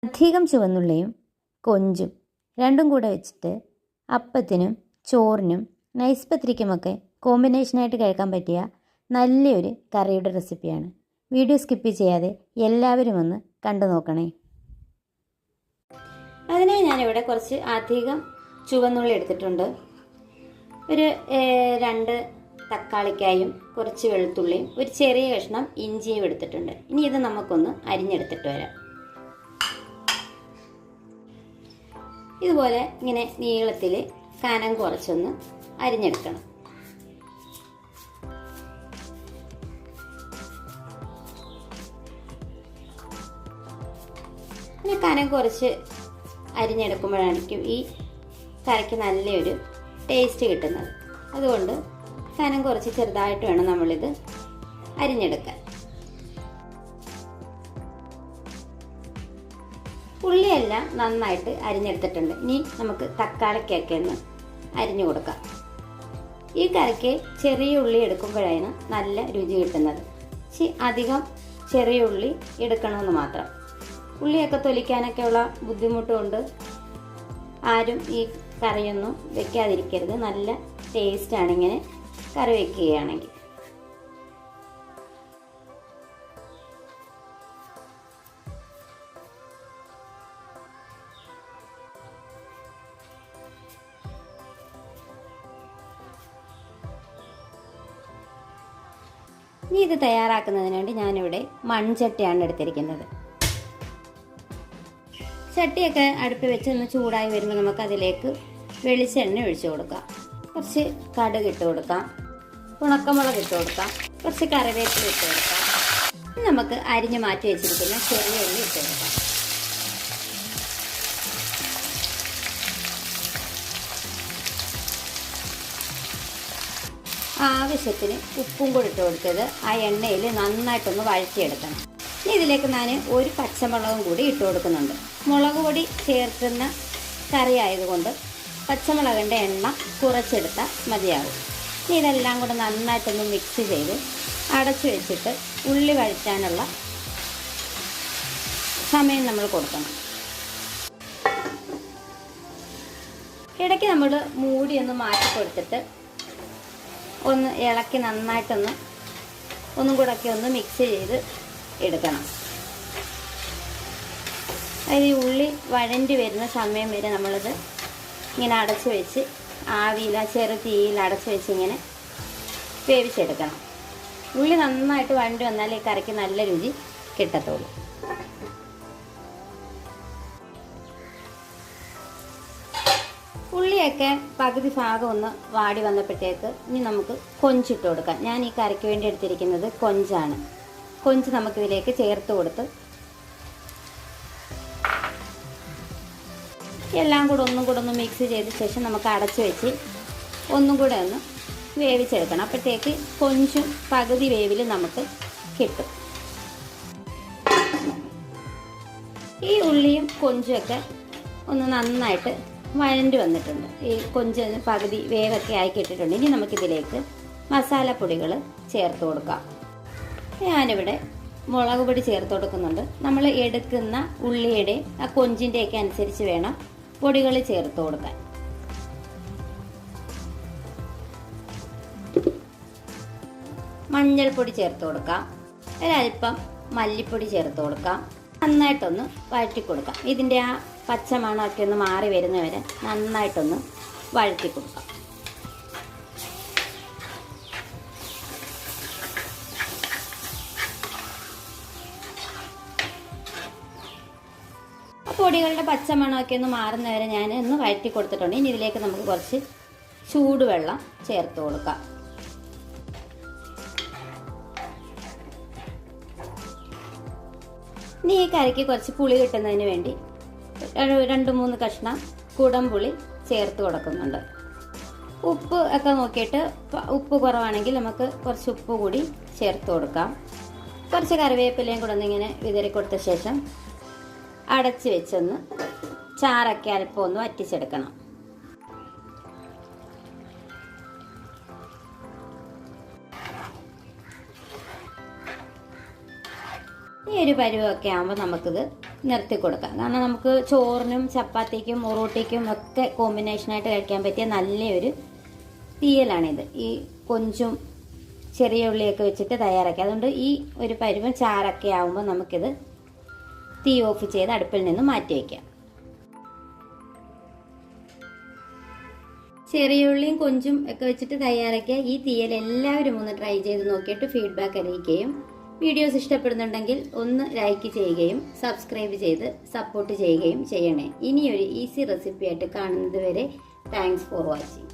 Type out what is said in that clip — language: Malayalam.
അധികം ചുവന്നുള്ളിയും കൊഞ്ചും രണ്ടും കൂടെ വെച്ചിട്ട് അപ്പത്തിനും ചോറിനും നൈസ് പത്തിരിക്കുമൊക്കെ കോമ്പിനേഷനായിട്ട് കഴിക്കാൻ പറ്റിയ നല്ലൊരു കറിയുടെ റെസിപ്പിയാണ്. വീഡിയോ സ്കിപ്പ് ചെയ്യാതെ എല്ലാവരും ഒന്ന് കണ്ടു നോക്കണേ. അതിനായി ഞാനിവിടെ കുറച്ച് അധികം ചുവന്നുള്ളി എടുത്തിട്ടുണ്ട്. ഒരു 2 തക്കാളിക്കായും കുറച്ച് വെളുത്തുള്ളിയും ഒരു ചെറിയ കഷ്ണം ഇഞ്ചിയും എടുത്തിട്ടുണ്ട്. ഇനി ഇത് നമുക്കൊന്ന് അരിഞ്ഞെടുത്തിട്ട് വരാം. ഇതുപോലെ ഇങ്ങനെ നീളത്തിൽ കനം കുറച്ചൊന്ന് അരിഞ്ഞെടുക്കണം. ഇങ്ങനെ കനം കുറച്ച് അരിഞ്ഞെടുക്കുമ്പോഴായിരിക്കും ഈ കറിക്ക് നല്ലൊരു ടേസ്റ്റ് കിട്ടുന്നത്. അതുകൊണ്ട് കനം കുറച്ച് ചെറുതായിട്ട് വേണം നമ്മളിത് അരിഞ്ഞെടുക്കാൻ. ഉള്ളിയെല്ലാം നന്നായിട്ട് അരിഞ്ഞെടുത്തിട്ടുണ്ട്. ഇനി നമുക്ക് തക്കാളിക്കൊക്കെ ഒന്ന് അരിഞ്ഞു കൊടുക്കാം. ഈ കറിക്ക് ചെറിയ ഉള്ളി എടുക്കുമ്പോഴാണ് നല്ല രുചി കിട്ടുന്നത്. അധികം ചെറിയ ഉള്ളി എടുക്കണമെന്ന് മാത്രം. ഉള്ളിയൊക്കെ തൊലിക്കാനൊക്കെയുള്ള ബുദ്ധിമുട്ടുകൊണ്ട് ആരും ഈ കറിയൊന്നും വെക്കാതിരിക്കരുത്. നല്ല ടേസ്റ്റാണ് ഇങ്ങനെ കറി വെക്കുകയാണെങ്കിൽ. ഇനി ഇത് തയ്യാറാക്കുന്നതിന് വേണ്ടി ഞാനിവിടെ മൺചട്ടിയാണ് എടുത്തിരിക്കുന്നത്. ചട്ടിയൊക്കെ അടുപ്പിൽ വെച്ച് ഒന്ന് ചൂടായി വരുമ്പോൾ നമുക്ക് അതിലേക്ക് വെളിച്ചെണ്ണ ഒഴിച്ചു കൊടുക്കാം. കുറച്ച് കടുക് ഇട്ട് കൊടുക്കാം, ഉണക്കമുളക് ഇട്ട് കൊടുക്കാം, കുറച്ച് കറിവേപ്പില ഇട്ട് കൊടുക്കാം. നമുക്ക് അരിഞ്ഞു മാറ്റി വെച്ചിരിക്കുന്ന ചെറിയ ഉള്ളി ഇട്ട് കൊടുക്കാം. ആവശ്യത്തിന് ഉപ്പും കൂടി ഇട്ട് കൊടുത്തത് ആ എണ്ണയിൽ നന്നായിട്ടൊന്ന് വഴറ്റിയെടുക്കണം. ഇനി ഇതിലേക്ക് ഞാൻ ഒരു പച്ചമുളകും കൂടി ഇട്ട് കൊടുക്കുന്നുണ്ട്. മുളക് പൊടി ചേർക്കുന്ന കറി ആയതുകൊണ്ട് പച്ചമുളകിൻ്റെ എണ്ണ കുറച്ചെടുത്താൽ മതിയാകും. ഇനി ഇതെല്ലാം കൂടെ നന്നായിട്ടൊന്ന് മിക്സ് ചെയ്ത് അടച്ചു വെച്ചിട്ട് ഉള്ളി വഴറ്റാനുള്ള സമയം നമ്മൾ കൊടുക്കണം. ഇടയ്ക്ക് നമ്മൾ മൂടി ഒന്ന് മാറ്റി കൊടുത്തിട്ട് ഒന്ന് ഇളക്കി നന്നായിട്ടൊന്ന് ഒന്നും കൂടെ ഒക്കെ ഒന്ന് മിക്സ് ചെയ്ത് എടുക്കണം. അതായത് ഈ ഉള്ളി വഴണ്ടി വരുന്ന സമയം വരെ നമ്മളിത് ഇങ്ങനെ അടച്ചു വെച്ച് ആവിയിൽ ചെറു തീയിൽ അടച്ചു വെച്ച് ഇങ്ങനെ വേവിച്ചെടുക്കണം. ഉള്ളി നന്നായിട്ട് വഴണ്ടി വന്നാൽ ഈ കറിക്ക് നല്ല രുചി കിട്ടത്തുള്ളൂ. ഉള്ളിയൊക്കെ പകുതി ഭാഗം ഒന്ന് വാടി വന്നപ്പോഴത്തേക്ക് ഇനി നമുക്ക് കൊഞ്ചിട്ട് കൊടുക്കാം. ഞാൻ ഈ കറിക്ക് വേണ്ടി എടുത്തിരിക്കുന്നത് കൊഞ്ചാണ്. കൊഞ്ച് നമുക്കിതിലേക്ക് ചേർത്ത് കൊടുത്ത് എല്ലാം കൂടെ ഒന്നും കൂടെ ഒന്ന് മിക്സ് ചെയ്ത ശേഷം നമുക്ക് അടച്ചു വെച്ച് ഒന്നും കൂടെ ഒന്ന് വേവിച്ചെടുക്കണം. അപ്പോഴത്തേക്ക് കൊഞ്ചും പകുതി വേവിൽ നമുക്ക് കിട്ടും. ഈ ഉള്ളിയും കൊഞ്ചുമൊക്കെ ഒന്ന് നന്നായിട്ട് വഴണ്ടി വന്നിട്ടുണ്ട്. ഈ കൊഞ്ച് പകുതി വേവൊക്കെ ആക്കി ഇട്ടിട്ടുണ്ട്. ഇനി നമുക്കിതിലേക്ക് മസാലപ്പൊടികൾ ചേർത്ത് കൊടുക്കാം. ഞാനിവിടെ മുളക് പൊടി ചേർത്ത് കൊടുക്കുന്നുണ്ട്. നമ്മൾ എടുക്കുന്ന ഉള്ളിയുടെ ആ കൊഞ്ചിൻ്റെയൊക്കെ അനുസരിച്ച് വേണം പൊടികൾ ചേർത്ത് കൊടുക്കാൻ. മഞ്ഞൾപ്പൊടി ചേർത്ത് കൊടുക്കാം. ഒരല്പം മല്ലിപ്പൊടി ചേർത്ത് കൊടുക്കാം. നന്നായിട്ടൊന്ന് വഴറ്റി കൊടുക്കാം. ഇതിൻ്റെ ആ പച്ചമണമൊക്കെ ഒന്ന് മാറി വരുന്നവരെ നന്നായിട്ടൊന്ന് വഴറ്റി കൊടുക്കാം. പൊടികളുടെ പച്ചമണമൊക്കെ ഒന്ന് മാറുന്നവരെ ഞാൻ ഒന്ന് വഴറ്റി കൊടുത്തിട്ടുണ്ട്. ഇനി ഇതിലേക്ക് നമുക്ക് കുറച്ച് ചൂടുവെള്ളം ചേർത്ത് കൊടുക്കാം. ഇനി ഈ കറിക്ക് കുറച്ച് പുളി കിട്ടുന്നതിന് വേണ്ടി 2-3 കഷ്ണം കുടംപുളി ചേർത്ത് കൊടുക്കുന്നുണ്ട്. ഉപ്പ് ഒക്കെ നോക്കിയിട്ട് ഉപ്പ് കുറവാണെങ്കിൽ നമുക്ക് കുറച്ച് ഉപ്പ് കൂടി ചേർത്ത് കൊടുക്കാം. കുറച്ച് കറിവേപ്പിലയും കൂടെ ഒന്നിങ്ങനെ വിതറി കൊടുത്ത ശേഷം അടച്ച് വെച്ചൊന്ന് ചാറൊക്കെ അല്പം ഒന്ന് വറ്റിച്ചെടുക്കണം. ഈ ഒരു പരുവമൊക്കെ ആകുമ്പോൾ നമുക്കിത് നിർത്തി കൊടുക്കാം. കാരണം നമുക്ക് ചോറിനും ചപ്പാത്തിക്കും ഒറോട്ടിക്കും ഒക്കെ കോമ്പിനേഷനായിട്ട് കഴിക്കാൻ പറ്റിയ നല്ലൊരു തീയലാണിത്. ഈ കൊഞ്ചും ചെറിയ ഉള്ളിയൊക്കെ വെച്ചിട്ട് തയ്യാറാക്കി. അതുകൊണ്ട് ഈ ഒരു പരുവം ചാറൊക്കെ ആകുമ്പോൾ നമുക്കിത് തീ ഓഫ് ചെയ്ത് അടുപ്പിൽ നിന്ന് മാറ്റി വയ്ക്കാം. ചെറിയ ഉള്ളിയും കൊഞ്ചും ഒക്കെ വെച്ചിട്ട് തയ്യാറാക്കിയ ഈ തീയൽ എല്ലാവരും ഒന്ന് ട്രൈ ചെയ്ത് നോക്കിയിട്ട് ഫീഡ്ബാക്ക് അറിയിക്കുകയും വീഡിയോസ് ഇഷ്ടപ്പെടുന്നുണ്ടെങ്കിൽ ഒന്ന് ലൈക്ക് ചെയ്യുകയും സബ്സ്ക്രൈബ് ചെയ്ത് സപ്പോർട്ട് ചെയ്യുകയും ചെയ്യണേ. ഇനിയൊരു ഈസി റെസിപ്പി ആയിട്ട് കാണുന്നത് വരെ താങ്ക്സ് ഫോർ വാച്ചിങ്.